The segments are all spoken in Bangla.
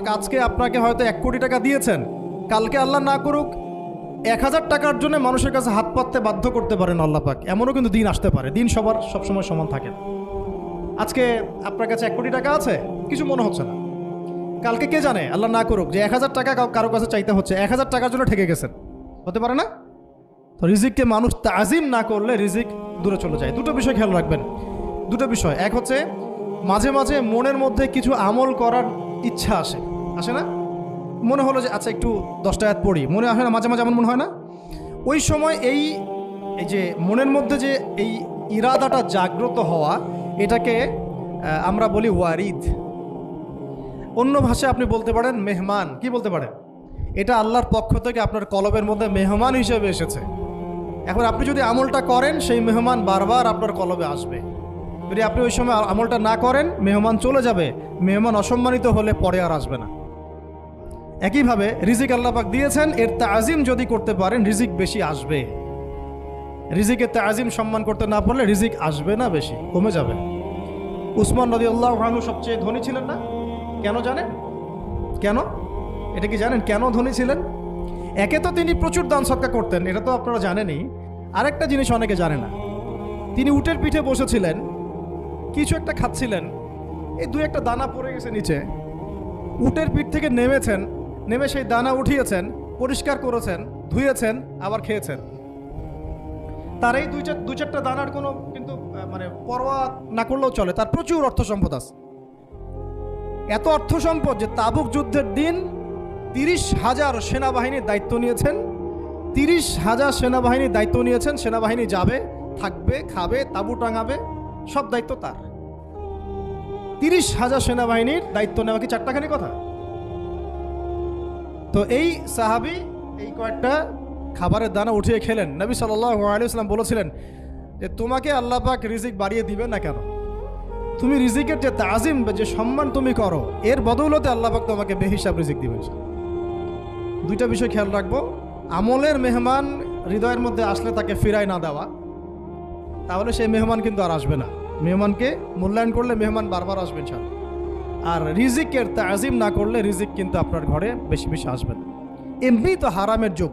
পাক আজকে আপনাকে হয়তো 1 কোটি টাকা দিয়েছেন, কালকে আল্লাহ না করুক 1000 টাকার জন্য মানুষের কাছে হাত পাততে বাধ্য করতে পারেন আল্লাহ পাক। এমনও কিন্তু দিন আসতে পারে, দিন সবার সবসময় সমান থাকে না। আজকে আপনার কাছে 1 কোটি টাকা আছে, কিছু মনে হচ্ছে না। কালকে কে জানে, আল্লাহ না করুক, যে 1000 টাকা কারো কাছে চাইতে হচ্ছে, 1000 টাকার জন্য ঠেকে গেছেন, হতে পারে না? তো রিজিককে মানুষ তাজিম না করলে রিজিক দূরে চলে যায়। দুটো বিষয় খেয়াল রাখবেন, দুটো বিষয়। এক হচ্ছে মাঝে মাঝে মনের মধ্যে কিছু আমল করার ইচ্ছা আসে না? মনে হলো যে আচ্ছা একটু 10টা আয়াত পড়ি, মনে আসে না মাঝে মাঝে? এমন মনে হয় না? ওই সময় এই যে মনের মধ্যে যে এই ইরাদাটা জাগ্রত হওয়া, এটাকে আমরা বলি ওয়ারিদ। অন্য ভাষায় আপনি বলতে পারেন মেহমান। কি বলতে পারেন? এটা আল্লাহর পক্ষ থেকে আপনার কলবের মধ্যে মেহমান হিসেবে এসেছে। এখন আপনি যদি আমলটা করেন, সেই মেহমান বারবার আপনার কলবে আসবে। যদি আপনি ওই সময় আমলটা না করেন, মেহমান চলে যাবে, মেহমান অসম্মানিত হলে পরে আর আসবে না। একইভাবে রিজিক আল্লাহ পাক দিয়েছেন, এর তাজিম যদি করতে পারেন রিজিক বেশি আসবে। রিজিকের তাজিম সম্মান করতে না পারলে রিজিক আসবে না, বেশি কমে যাবে। উসমান রাদিয়াল্লাহু আনহু সবচেয়ে ধনী ছিলেন না? কেন জানেন? কেন? এটা কি জানেন কেন ধনী ছিলেন? একে তো তিনি প্রচুর দান সদকা করতেন, এটা তো আপনারা জানেনই। আরেকটা জিনিস অনেকে জানে না, তিনি উটের পিঠে বসেছিলেন, কিছু একটা খাচ্ছিলেন, এই 2-1টা দানা পড়ে গেছে নিচে। উটের পিঠ থেকে নেমেছেন, নেমে সেই দানা উঠিয়েছেন, পরিষ্কার করেছেন, ধুয়েছেন, আবার খেয়েছেন। তার এই 2-4টা দানার কোনো কিন্তু মানে পরোয়া না করলেও চলে, তার প্রচুর অর্থ সম্পদ আছে। এত অর্থ সম্পদ যে তাবুক যুদ্ধের দিন 30,000 সেনাবাহিনীর দায়িত্ব নিয়েছেন। 30,000 সেনাবাহিনীর দায়িত্ব নিয়েছেন। সেনাবাহিনী যাবে, থাকবে, খাবে, তাঁবু টাঙাবে, সব দায়িত্ব তার। 30,000 সেনাবাহিনীর দায়িত্ব নেওয়া কি চারটাখানি কথা? তো এই সাহাবী এই কয়েকটা খাবারের দানা উঠিয়ে খেলেন। নবী সাল্লাল্লাহু আলাইহি ওয়াসাল্লাম বলেছিলেন যে তোমাকে আল্লাহ পাক রিজিক বাড়িয়ে দিবেন না কেন? তুমি রিজিকের যে তাজিম, যে সম্মান তুমি করো, এর বদৌলতে আল্লাহ পাক তোমাকে বেহিসাব রিজিক দিবেন। দুইটা বিষয় খেয়াল রাখবো। আমলের মেহমান হৃদয়ের মধ্যে আসলে তাকে ফিরায় না দেওয়া, তাহলে সেই মেহমান কিন্তু আর আসবে না। মেহমানকে মূল্যায়ন করলে মেহমান বারবার আসবে ইনশাআল্লাহ। আর রিজিকের তাজিম না করলে রিজিক কিন্তু আপনার ঘরে বেশি বেশি আসবে না। এমনি তো হারামের যুগ,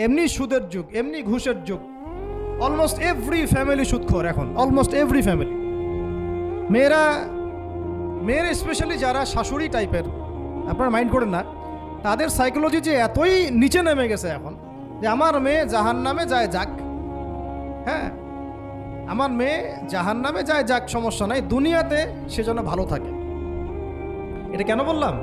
এমনি সুদের যুগ, এমনি ঘুষের যুগ। অলমোস্ট এভরি ফ্যামিলি সুদখোর এখন, অলমোস্ট এভরি ফ্যামিলি। মেয়েরা স্পেশালি যারা শাশুড়ি টাইপের, আপনারা মাইন্ড করেন না, তাদের সাইকোলজি যে এতই নিচে নেমে গেছে এখন যে আমার মেয়ে জাহান্নামে যায় যাক। হ্যাঁ, আমার মেয়ে জাহান্নামে যায় যাক, সমস্যা নাই, দুনিয়াতে সে যেন ভালো থাকে। এটা কেন বললাম?